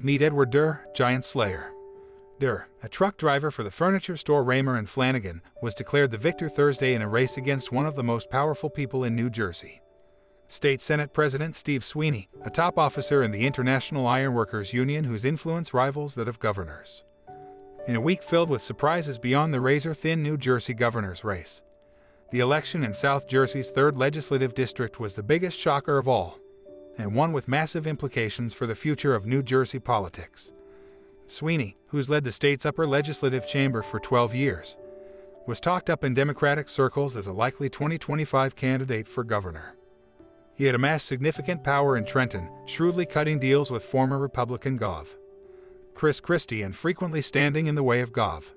Meet Edward Durr, Giant Slayer. Durr, a truck driver for the furniture store Raymer and Flanagan, was declared the victor Thursday in a race against one of the most powerful people in New Jersey. State Senate President Steve Sweeney, a top officer in the International Ironworkers Union whose influence rivals that of governors. In a week filled with surprises beyond the razor-thin New Jersey governor's race, the election in South Jersey's 3rd legislative district was the biggest shocker of all, and one with massive implications for the future of New Jersey politics. Sweeney, who's led the state's upper legislative chamber for 12 years, was talked up in Democratic circles as a likely 2025 candidate for governor. He had amassed significant power in Trenton, shrewdly cutting deals with former Republican Gov. Chris Christie and frequently standing in the way of Gov.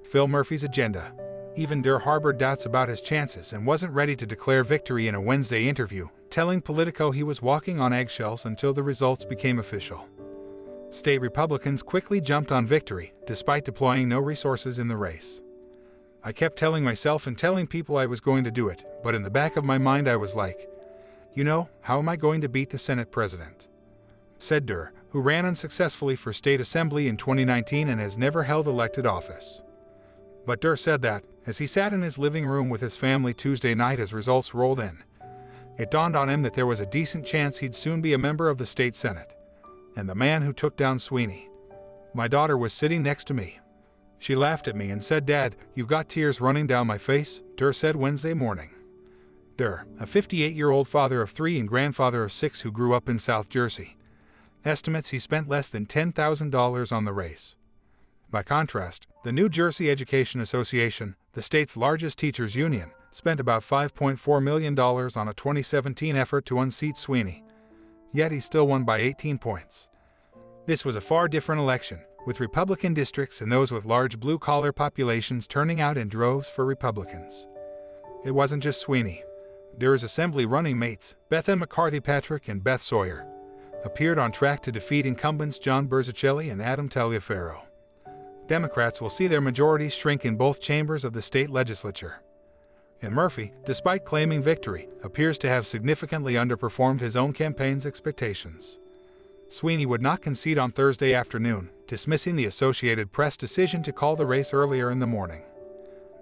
Phil Murphy's agenda. Even Durr harbored doubts about his chances and wasn't ready to declare victory in a Wednesday interview, telling Politico he was walking on eggshells until the results became official. State Republicans quickly jumped on victory, despite deploying no resources in the race. I kept telling myself and telling people I was going to do it, but in the back of my mind I was like, how am I going to beat the Senate president? Said Durr, who ran unsuccessfully for state assembly in 2019 and has never held elected office. But Durr said that, as he sat in his living room with his family Tuesday night as results rolled in, it dawned on him that there was a decent chance he'd soon be a member of the state Senate, and the man who took down Sweeney. My daughter was sitting next to me. She laughed at me and said, "Dad, you've got tears running down my face," Durr said Wednesday morning. Durr, a 58-year-old father of 3 and grandfather of 6 who grew up in South Jersey, estimates he spent less than $10,000 on the race. By contrast, the New Jersey Education Association, the state's largest teachers' union, spent about $5.4 million on a 2017 effort to unseat Sweeney. Yet he still won by 18 points. This was a far different election, with Republican districts and those with large blue-collar populations turning out in droves for Republicans. It wasn't just Sweeney. Durr's assembly running mates, Beth M. McCarthy Patrick and Beth Sawyer, appeared on track to defeat incumbents John Berzicelli and Adam Taliaferro. Democrats will see their majorities shrink in both chambers of the state legislature. And Murphy, despite claiming victory, appears to have significantly underperformed his own campaign's expectations. Sweeney would not concede on Thursday afternoon, dismissing the Associated Press decision to call the race earlier in the morning.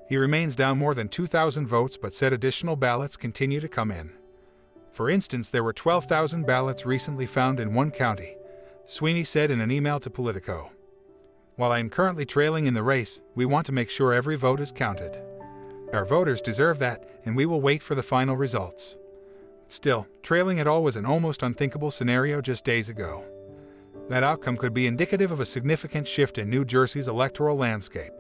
He remains down more than 2,000 votes but said additional ballots continue to come in. For instance, there were 12,000 ballots recently found in one county, Sweeney said in an email to Politico. While I am currently trailing in the race, we want to make sure every vote is counted. Our voters deserve that, and we will wait for the final results. Still, trailing at all was an almost unthinkable scenario just days ago. That outcome could be indicative of a significant shift in New Jersey's electoral landscape.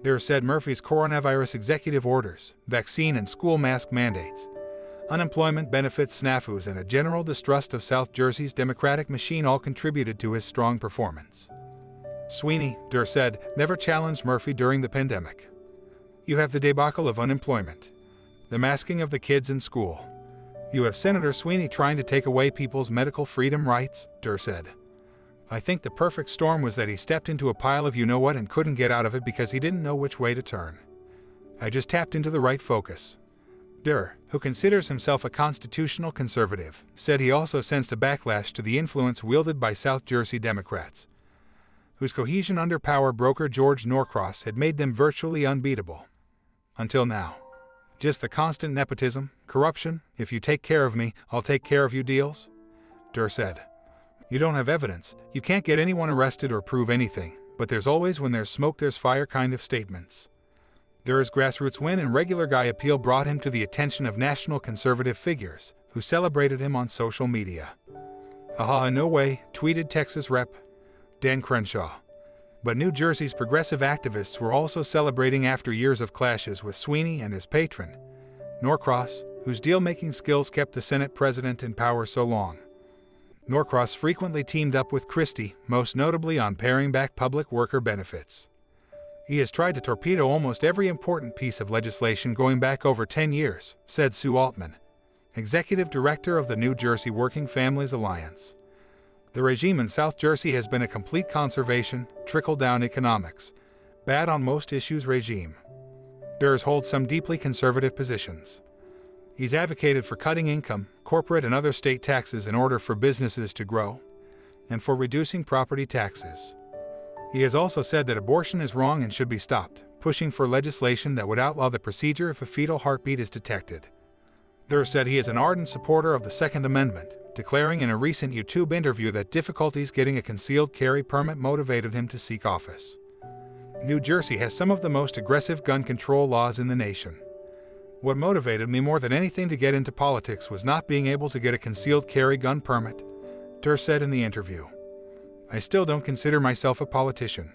Durr said Murphy's coronavirus executive orders, vaccine and school mask mandates, unemployment benefits snafus, and a general distrust of South Jersey's Democratic machine all contributed to his strong performance. Sweeney, Durr said, never challenged Murphy during the pandemic. You have the debacle of unemployment, the masking of the kids in school. You have Senator Sweeney trying to take away people's medical freedom rights, Durr said. I think the perfect storm was that he stepped into a pile of you-know-what and couldn't get out of it because he didn't know which way to turn. I just tapped into the right focus. Durr, who considers himself a constitutional conservative, said he also sensed a backlash to the influence wielded by South Jersey Democrats, whose cohesion under power broker George Norcross had made them virtually unbeatable. Until now. Just the constant nepotism, corruption, if you take care of me, I'll take care of you deals, Durr said. You don't have evidence, you can't get anyone arrested or prove anything, but there's always when there's smoke there's fire kind of statements. Durr's grassroots win and regular guy appeal brought him to the attention of national conservative figures, who celebrated him on social media. "Aha, no way," tweeted Texas Rep. Dan Crenshaw. But New Jersey's progressive activists were also celebrating after years of clashes with Sweeney and his patron, Norcross, whose deal-making skills kept the Senate president in power so long. Norcross frequently teamed up with Christie, most notably on paring back public worker benefits. He has tried to torpedo almost every important piece of legislation going back over 10 years, said Sue Altman, executive director of the New Jersey Working Families Alliance. The regime in South Jersey has been a complete conservation, trickle-down economics, bad on most issues regime. Durr holds some deeply conservative positions. He's advocated for cutting income, corporate and other state taxes in order for businesses to grow, and for reducing property taxes. He has also said that abortion is wrong and should be stopped, pushing for legislation that would outlaw the procedure if a fetal heartbeat is detected. Durr said he is an ardent supporter of the Second Amendment, declaring in a recent YouTube interview that difficulties getting a concealed carry permit motivated him to seek office. New Jersey has some of the most aggressive gun control laws in the nation. What motivated me more than anything to get into politics was not being able to get a concealed carry gun permit, Durr said in the interview. I still don't consider myself a politician.